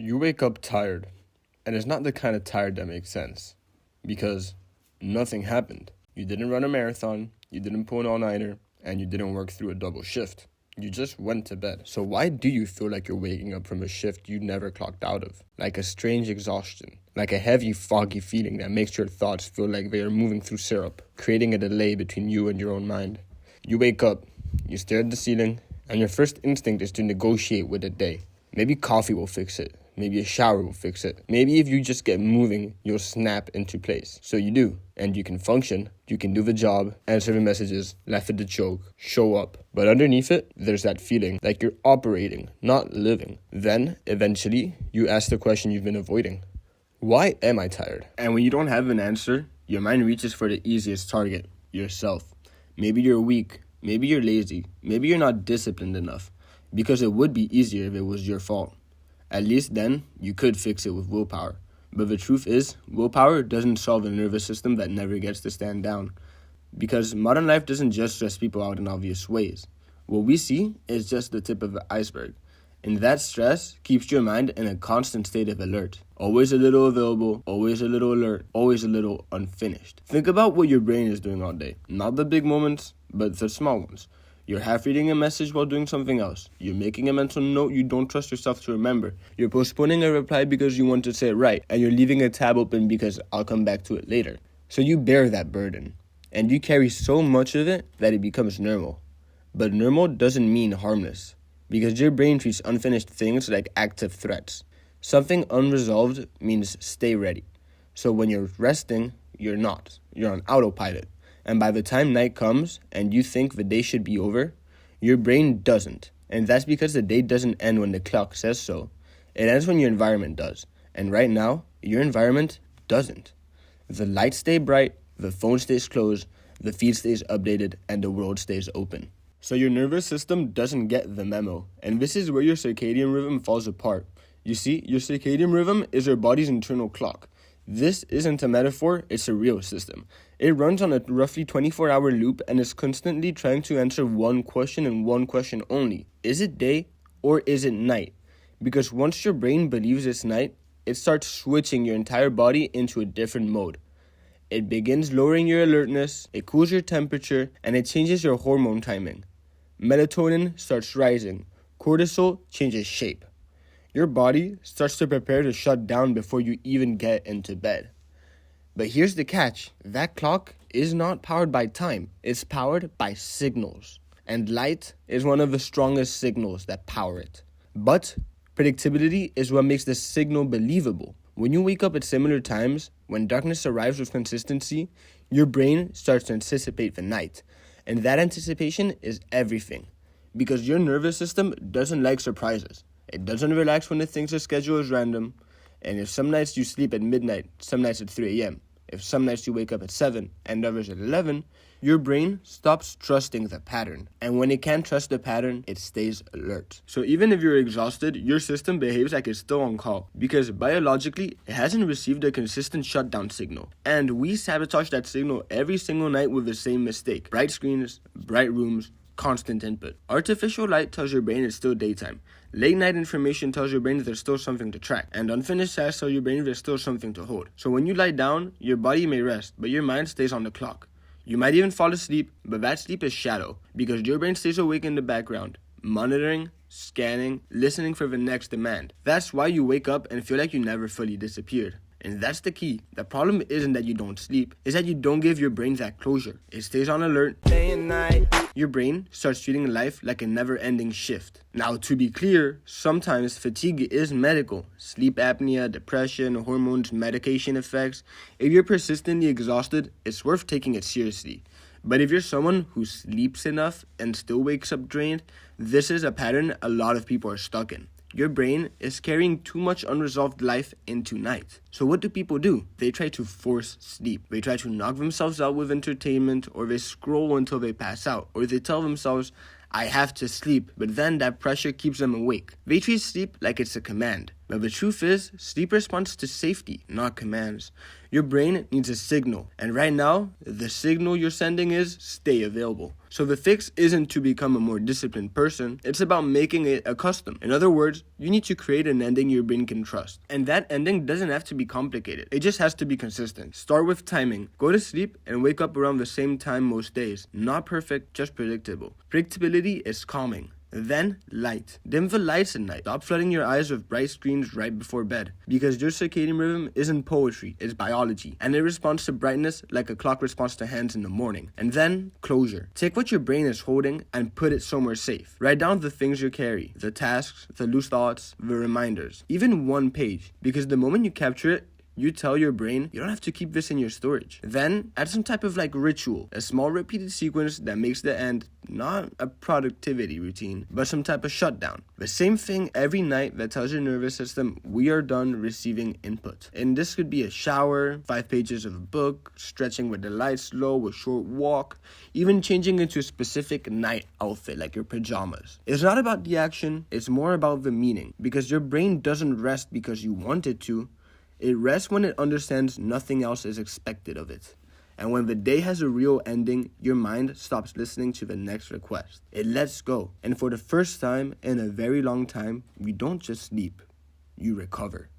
You wake up tired, and it's not the kind of tired that makes sense, because nothing happened. You didn't run a marathon, you didn't pull an all-nighter, and you didn't work through a double shift. You just went to bed. So why do you feel like you're waking up from a shift you never clocked out of? Like a strange exhaustion, like a heavy, foggy feeling that makes your thoughts feel like they are moving through syrup, creating a delay between you and your own mind. You wake up, you stare at the ceiling, and your first instinct is to negotiate with the day. Maybe coffee will fix it. Maybe a shower will fix it. Maybe if you just get moving, you'll snap into place. So you do, and you can function, you can do the job, answer the messages, laugh at the joke, show up. But underneath it, there's that feeling like you're operating, not living. Then, eventually, you ask the question you've been avoiding. Why am I tired? And when you don't have an answer, your mind reaches for the easiest target, yourself. Maybe you're weak, maybe you're lazy, maybe you're not disciplined enough, because it would be easier if it was your fault. At least then, you could fix it with willpower. But the truth is, willpower doesn't solve a nervous system that never gets to stand down. Because modern life doesn't just stress people out in obvious ways. What we see is just the tip of the iceberg. And that stress keeps your mind in a constant state of alert. Always a little available, always a little alert, always a little unfinished. Think about what your brain is doing all day. Not the big moments, but the small ones. You're half reading a message while doing something else. You're making a mental note you don't trust yourself to remember. You're postponing a reply because you want to say it right. And you're leaving a tab open because I'll come back to it later. So you bear that burden. And you carry so much of it that it becomes normal. But normal doesn't mean harmless. Because your brain treats unfinished things like active threats. Something unresolved means stay ready. So when you're resting, you're not. You're on autopilot. And by the time night comes and you think the day should be over, your brain doesn't. And that's because the day doesn't end when the clock says so. It ends when your environment does. And right now, your environment doesn't. The lights stay bright, the phone stays closed, the feed stays updated, and the world stays open. So your nervous system doesn't get the memo. And this is where your circadian rhythm falls apart. You see, your circadian rhythm is your body's internal clock. This isn't a metaphor, it's a real system. It runs on a roughly 24-hour loop and is constantly trying to answer one question and one question only. Is it day or is it night? Because once your brain believes it's night, it starts switching your entire body into a different mode. It begins lowering your alertness, it cools your temperature, and it changes your hormone timing. Melatonin starts rising. Cortisol changes shape. Your body starts to prepare to shut down before you even get into bed. But here's the catch. That clock is not powered by time. It's powered by signals. And light is one of the strongest signals that power it. But predictability is what makes the signal believable. When you wake up at similar times, when darkness arrives with consistency, your brain starts to anticipate the night. And that anticipation is everything. Because your nervous system doesn't like surprises. It doesn't relax when it thinks the schedule is random. And if some nights you sleep at midnight, some nights at 3 a.m., if some nights you wake up at 7 and others at 11, your brain stops trusting the pattern. And when it can't trust the pattern, it stays alert. So even if you're exhausted, your system behaves like it's still on call. Because biologically, it hasn't received a consistent shutdown signal. And we sabotage that signal every single night with the same mistake. Bright screens, bright rooms, constant input. Artificial light tells your brain it's still daytime. Late night information tells your brain that there's still something to track. And unfinished tasks tell your brain there's still something to hold. So when you lie down, your body may rest, but your mind stays on the clock. You might even fall asleep, but that sleep is shallow, because your brain stays awake in the background, monitoring, scanning, listening for the next demand. That's why you wake up and feel like you never fully disappeared. And that's the key. The problem isn't that you don't sleep, it's that you don't give your brain that closure. It stays on alert day and night. Your brain starts treating life like a never-ending shift. Now, to be clear, sometimes fatigue is medical. Sleep apnea, depression, hormones, medication effects. If you're persistently exhausted, it's worth taking it seriously. But if you're someone who sleeps enough and still wakes up drained, this is a pattern a lot of people are stuck in. Your brain is carrying too much unresolved life into night. So what do people do? They try to force sleep. They try to knock themselves out with entertainment, or they scroll until they pass out, or they tell themselves, I have to sleep, but then that pressure keeps them awake. They treat sleep like it's a command. But the truth is, sleep responds to safety, not commands. Your brain needs a signal, and right now, the signal you're sending is stay available. So the fix isn't to become a more disciplined person, it's about making it a custom. In other words, you need to create an ending your brain can trust. And that ending doesn't have to be complicated, it just has to be consistent. Start with timing. Go to sleep and wake up around the same time most days. Not perfect, just predictable. Predictability is calming. Then, light. Dim the lights at night. Stop flooding your eyes with bright screens right before bed. Because your circadian rhythm isn't poetry, it's biology. And it responds to brightness like a clock responds to hands in the morning. And then, closure. Take what your brain is holding and put it somewhere safe. Write down the things you carry, the tasks, the loose thoughts, the reminders. Even one page. Because the moment you capture it, you tell your brain, you don't have to keep this in your storage. Then, add some type of ritual, a small repeated sequence that makes the end not a productivity routine, but some type of shutdown. The same thing every night that tells your nervous system, we are done receiving input. And this could be a shower, 5 pages of a book, stretching with the lights low, a short walk, even changing into a specific night outfit like your pajamas. It's not about the action, it's more about the meaning, because your brain doesn't rest because you want it to. It rests when it understands nothing else is expected of it. And when the day has a real ending, your mind stops listening to the next request. It lets go. And for the first time in a very long time, you don't just sleep, you recover.